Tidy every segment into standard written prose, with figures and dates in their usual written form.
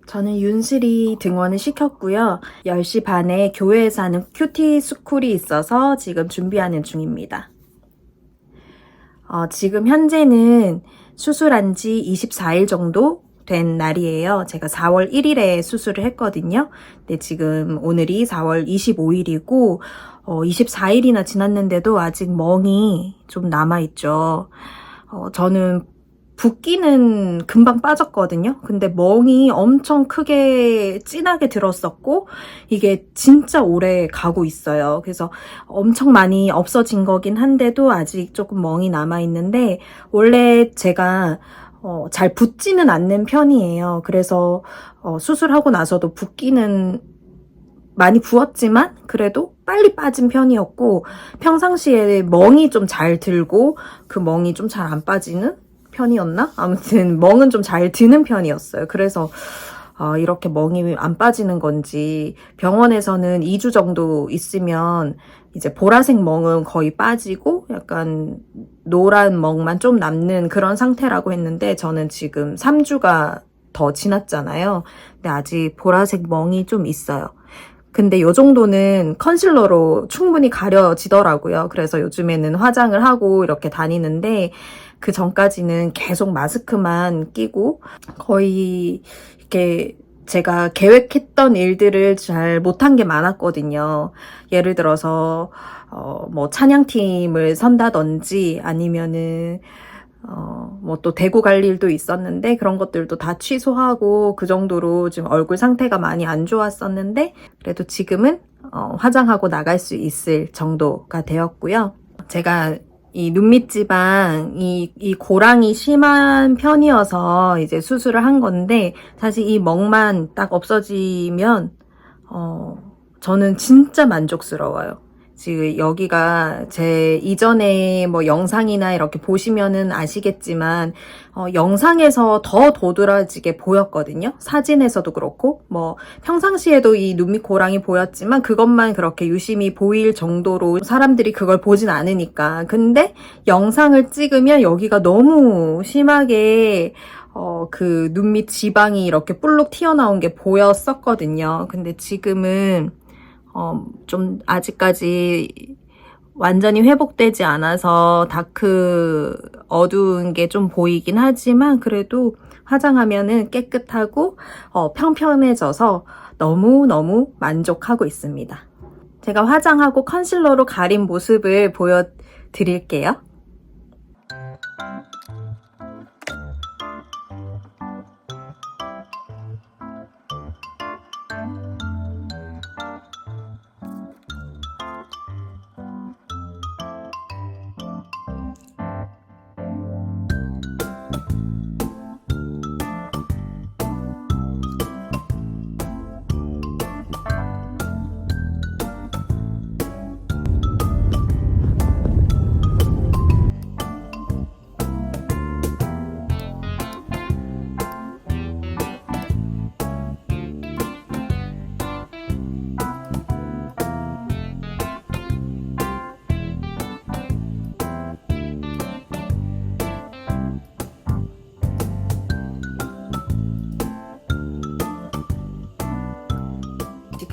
저는 윤슬이 등원을 시켰고요. 10시 반에 교회에서 하는 큐티 스쿨이 있어서 지금 준비하는 중입니다. 지금 현재는 수술한 지 24일 정도 된 날이에요. 제가 4월 1일에 수술을 했거든요. 근데 지금 오늘이 4월 25일이고 24일이나 지났는데도 아직 멍이 좀 남아있죠. 저는 붓기는 금방 빠졌거든요. 근데 멍이 엄청 크게 진하게 들었었고 이게 진짜 오래 가고 있어요. 그래서 엄청 많이 없어진 거긴 한데도 아직 조금 멍이 남아있는데 원래 제가 잘 붓지는 않는 편이에요. 그래서 수술하고 나서도 붓기는 많이 부었지만 그래도 빨리 빠진 편이었고 평상시에 멍이 좀 잘 들고 그 멍이 좀 잘 안 빠지는 편이었나? 아무튼 멍은 좀 잘 드는 편이었어요. 그래서 이렇게 멍이 안 빠지는 건지 병원에서는 2주 정도 있으면 이제 보라색 멍은 거의 빠지고 약간 노란 멍만 좀 남는 그런 상태라고 했는데 저는 지금 3주가 더 지났잖아요. 근데 아직 보라색 멍이 좀 있어요. 근데 요 정도는 컨실러로 충분히 가려지더라고요. 그래서 요즘에는 화장을 하고 이렇게 다니는데 그 전까지는 계속 마스크만 끼고 거의 이렇게 제가 계획했던 일들을 잘 못한 게 많았거든요. 예를 들어서 뭐 찬양팀을 선다든지 아니면은 뭐 또 대구 갈 일도 있었는데 그런 것들도 다 취소하고 그 정도로 지금 얼굴 상태가 많이 안 좋았었는데 그래도 지금은 화장하고 나갈 수 있을 정도가 되었고요. 제가 이 눈밑지방, 이 고랑이 심한 편이어서 이제 수술을 한 건데 사실 이 멍만 딱 없어지면 저는 진짜 만족스러워요. 지금 여기가 제 이전에 뭐 영상이나 이렇게 보시면은 아시겠지만 영상에서 더 도드라지게 보였거든요. 사진에서도 그렇고 뭐 평상시에도 이 눈밑 고랑이 보였지만 그것만 그렇게 유심히 보일 정도로 사람들이 그걸 보진 않으니까. 근데 영상을 찍으면 여기가 너무 심하게 그 눈밑 지방이 이렇게 볼록 튀어나온 게 보였었거든요. 근데 지금은 좀 아직까지 완전히 회복되지 않아서 다크 어두운 게 좀 보이긴 하지만 그래도 화장하면은 깨끗하고 평평해져서 너무너무 만족하고 있습니다. 제가 화장하고 컨실러로 가린 모습을 보여드릴게요.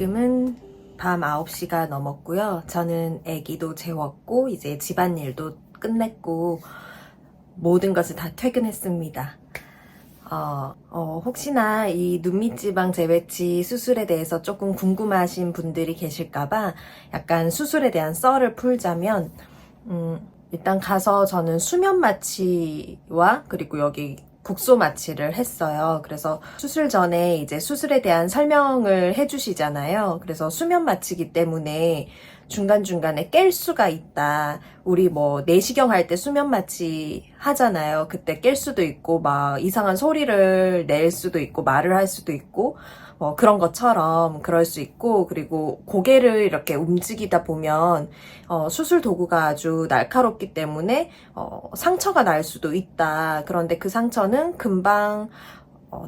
지금은 밤 9시가 넘었고요. 저는 아기도 재웠고 이제 집안일도 끝냈고 모든 것을 다 퇴근했습니다. 혹시나 이 눈밑지방 재배치 수술에 대해서 조금 궁금하신 분들이 계실까봐 약간 수술에 대한 썰을 풀자면 일단 가서 저는 수면 마취와 그리고 여기 국소 마취를 했어요. 그래서 수술 전에 이제 수술에 대한 설명을 해주시잖아요. 그래서 수면 마취기 때문에 중간중간에 깰 수가 있다. 우리 뭐 내시경 할 때 수면 마취 하잖아요. 그때 깰 수도 있고 막 이상한 소리를 낼 수도 있고 말을 할 수도 있고 뭐 그런 것처럼 그럴 수 있고 그리고 고개를 이렇게 움직이다 보면 수술 도구가 아주 날카롭기 때문에 상처가 날 수도 있다. 그런데 그 상처는 금방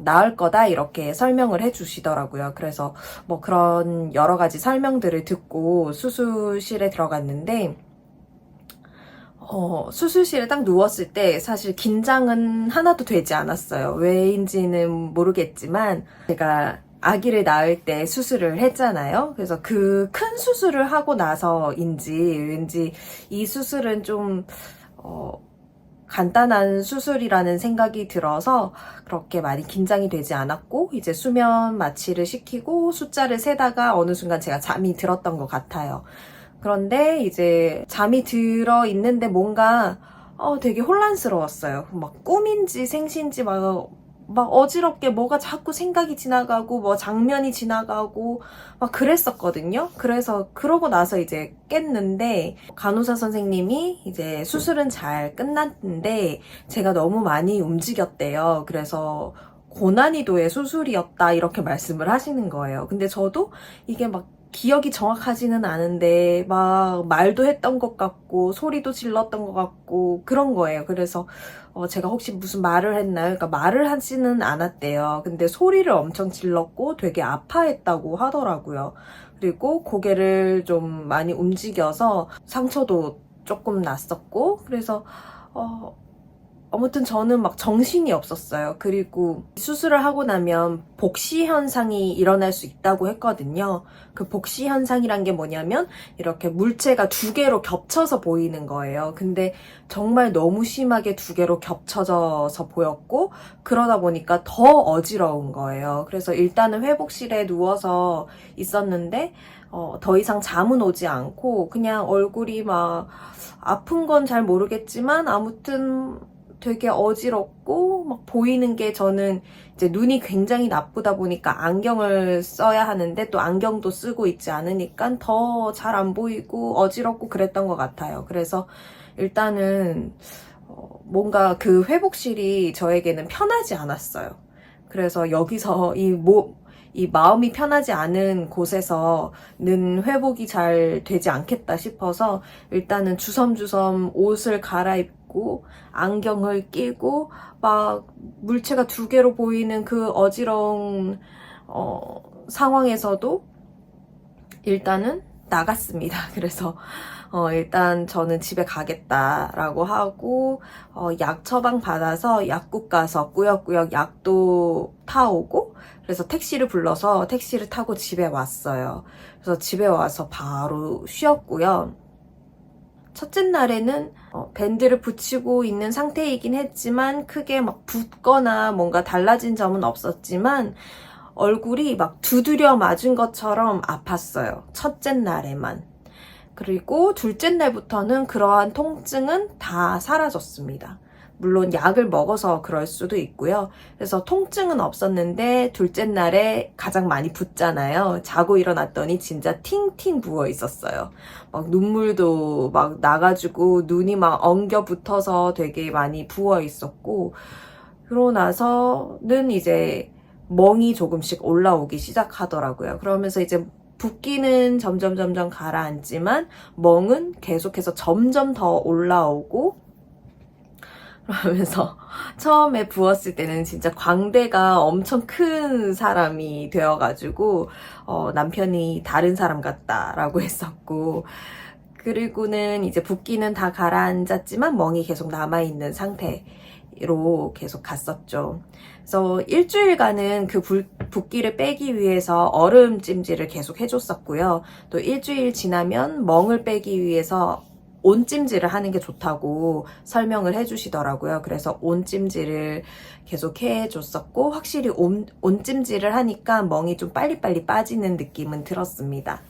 나을 거다 이렇게 설명을 해주시더라고요. 그래서 뭐 그런 여러 가지 설명들을 듣고 수술실에 들어갔는데 수술실에 딱 누웠을 때 사실 긴장은 하나도 되지 않았어요. 왜인지는 모르겠지만 제가 아기를 낳을 때 수술을 했잖아요. 그래서 그 큰 수술을 하고 나서인지 왠지 이 수술은 좀 간단한 수술이라는 생각이 들어서 그렇게 많이 긴장이 되지 않았고, 이제 수면 마취를 시키고 숫자를 세다가 어느 순간 제가 잠이 들었던 것 같아요. 그런데 이제 잠이 들어 있는데 뭔가 되게 혼란스러웠어요. 막 꿈인지 생시인지 막 어지럽게 뭐가 자꾸 생각이 지나가고 뭐 장면이 지나가고 막 그랬었거든요. 그래서 그러고 나서 이제 깼는데, 간호사 선생님이 이제 수술은 잘 끝났는데 제가 너무 많이 움직였대요. 그래서 고난이도의 수술이었다 이렇게 말씀을 하시는 거예요. 근데 저도 이게 막 기억이 정확하지는 않은데 막 말도 했던 것 같고 소리도 질렀던 것 같고 그런 거예요. 그래서 제가 혹시 무슨 말을 했나요? 그러니까 말을 하지는 않았대요. 근데 소리를 엄청 질렀고 되게 아파했다고 하더라고요. 그리고 고개를 좀 많이 움직여서 상처도 조금 났었고, 그래서 아무튼 저는 막 정신이 없었어요. 그리고 수술을 하고 나면 복시 현상이 일어날 수 있다고 했거든요. 그 복시 현상이란 게 뭐냐면 이렇게 물체가 두 개로 겹쳐서 보이는 거예요. 근데 정말 너무 심하게 두 개로 겹쳐져서 보였고, 그러다 보니까 더 어지러운 거예요. 그래서 일단은 회복실에 누워서 있었는데 더 이상 잠은 오지 않고 그냥 얼굴이 막 아픈 건 잘 모르겠지만 아무튼 되게 어지럽고 막 보이는 게, 저는 이제 눈이 굉장히 나쁘다 보니까 안경을 써야 하는데 또 안경도 쓰고 있지 않으니까 더 잘 안 보이고 어지럽고 그랬던 것 같아요. 그래서 일단은 뭔가 그 회복실이 저에게는 편하지 않았어요. 그래서 여기서 이 마음이 편하지 않은 곳에서는 회복이 잘 되지 않겠다 싶어서 일단은 주섬주섬 옷을 갈아입고 안경을 끼고 막 물체가 두 개로 보이는 그 어지러운 상황에서도 일단은 나갔습니다. 그래서 일단 저는 집에 가겠다라고 하고 약 처방 받아서 약국 가서 꾸역꾸역 약도 타오고, 그래서 택시를 불러서 택시를 타고 집에 왔어요. 그래서 집에 와서 바로 쉬었고요. 첫째 날에는 밴드를 붙이고 있는 상태이긴 했지만 크게 막 붓거나 뭔가 달라진 점은 없었지만 얼굴이 막 두드려 맞은 것처럼 아팠어요. 첫째 날에만. 그리고 둘째 날부터는 그러한 통증은 다 사라졌습니다. 물론 약을 먹어서 그럴 수도 있고요. 그래서 통증은 없었는데 둘째 날에 가장 많이 붓잖아요. 자고 일어났더니 진짜 팅팅 부어 있었어요. 막 눈물도 막 나가지고 눈이 막 엉겨 붙어서 되게 많이 부어 있었고, 그러고 나서는 이제 멍이 조금씩 올라오기 시작하더라고요. 그러면서 이제 붓기는 점점 가라앉지만 멍은 계속해서 점점 더 올라오고, 그러면서 처음에 부었을 때는 진짜 광대가 엄청 큰 사람이 되어가지고 남편이 다른 사람 같다라고 했었고, 그리고는 이제 붓기는 다 가라앉았지만 멍이 계속 남아있는 상태로 계속 갔었죠. 그래서 일주일간은 그 붓기를 빼기 위해서 얼음 찜질을 계속 해줬었고요. 또 일주일 지나면 멍을 빼기 위해서 온찜질을 하는 게 좋다고 설명을 해주시더라고요. 그래서 온찜질을 계속 해줬었고, 확실히 온찜질을 하니까 멍이 좀 빨리빨리 빠지는 느낌은 들었습니다.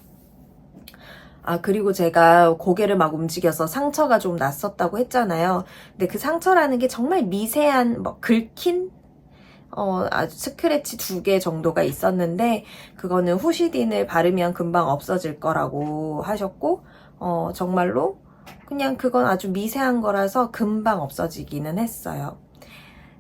그리고 제가 고개를 막 움직여서 상처가 좀 났었다고 했잖아요. 근데 그 상처라는 게 정말 미세한, 긁힌? 아주 스크래치 2개 정도가 있었는데, 그거는 후시딘을 바르면 금방 없어질 거라고 하셨고, 정말로 그냥 그건 아주 미세한 거라서 금방 없어지기는 했어요.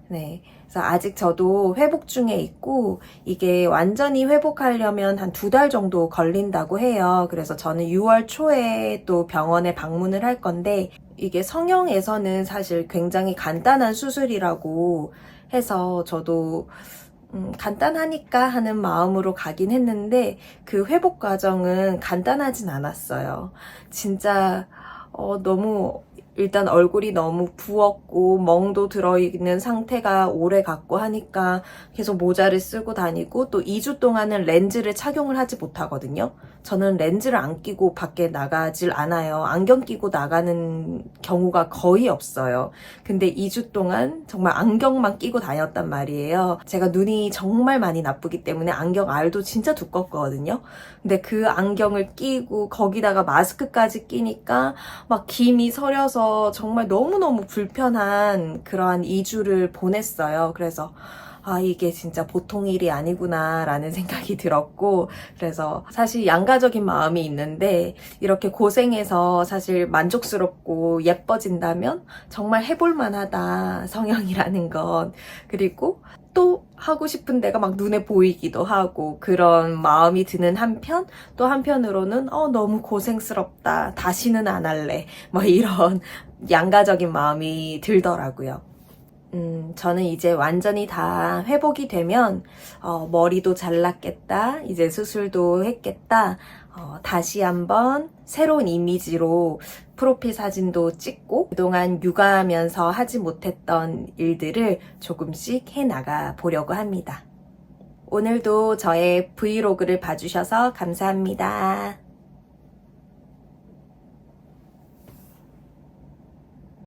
네. 그래서 아직 저도 회복 중에 있고, 이게 완전히 회복하려면 한 2달 정도 걸린다고 해요. 그래서 저는 6월 초에 또 병원에 방문을 할 건데, 이게 성형에서는 사실 굉장히 간단한 수술이라고 해서 저도 간단하니까 하는 마음으로 가긴 했는데, 그 회복 과정은 간단하진 않았어요. 진짜 너무 일단 얼굴이 너무 부었고 멍도 들어있는 상태가 오래 갔고 하니까 계속 모자를 쓰고 다니고 또 2주 동안은 렌즈를 착용을 하지 못하거든요. 저는 렌즈를 안 끼고 밖에 나가질 않아요. 안경 끼고 나가는 경우가 거의 없어요. 근데 2주 동안 정말 안경만 끼고 다녔단 말이에요. 제가 눈이 정말 많이 나쁘기 때문에 안경 알도 진짜 두껍거든요. 근데 그 안경을 끼고 거기다가 마스크까지 끼니까 막 김이 서려서 정말 너무너무 불편한 그러한 2주를 보냈어요. 그래서 이게 진짜 보통 일이 아니구나 라는 생각이 들었고, 그래서 사실 양가적인 마음이 있는데 이렇게 고생해서 사실 만족스럽고 예뻐진다면 정말 해볼 만하다, 성형이라는 건. 그리고 또 하고 싶은 데가 막 눈에 보이기도 하고 그런 마음이 드는 한편, 또 한편으로는 너무 고생스럽다, 다시는 안 할래, 뭐 이런 양가적인 마음이 들더라고요. 저는 이제 완전히 다 회복이 되면 머리도 잘랐겠다, 이제 수술도 했겠다, 다시 한번 새로운 이미지로 프로필 사진도 찍고 그동안 육아하면서 하지 못했던 일들을 조금씩 해나가 보려고 합니다. 오늘도 저의 브이로그를 봐주셔서 감사합니다.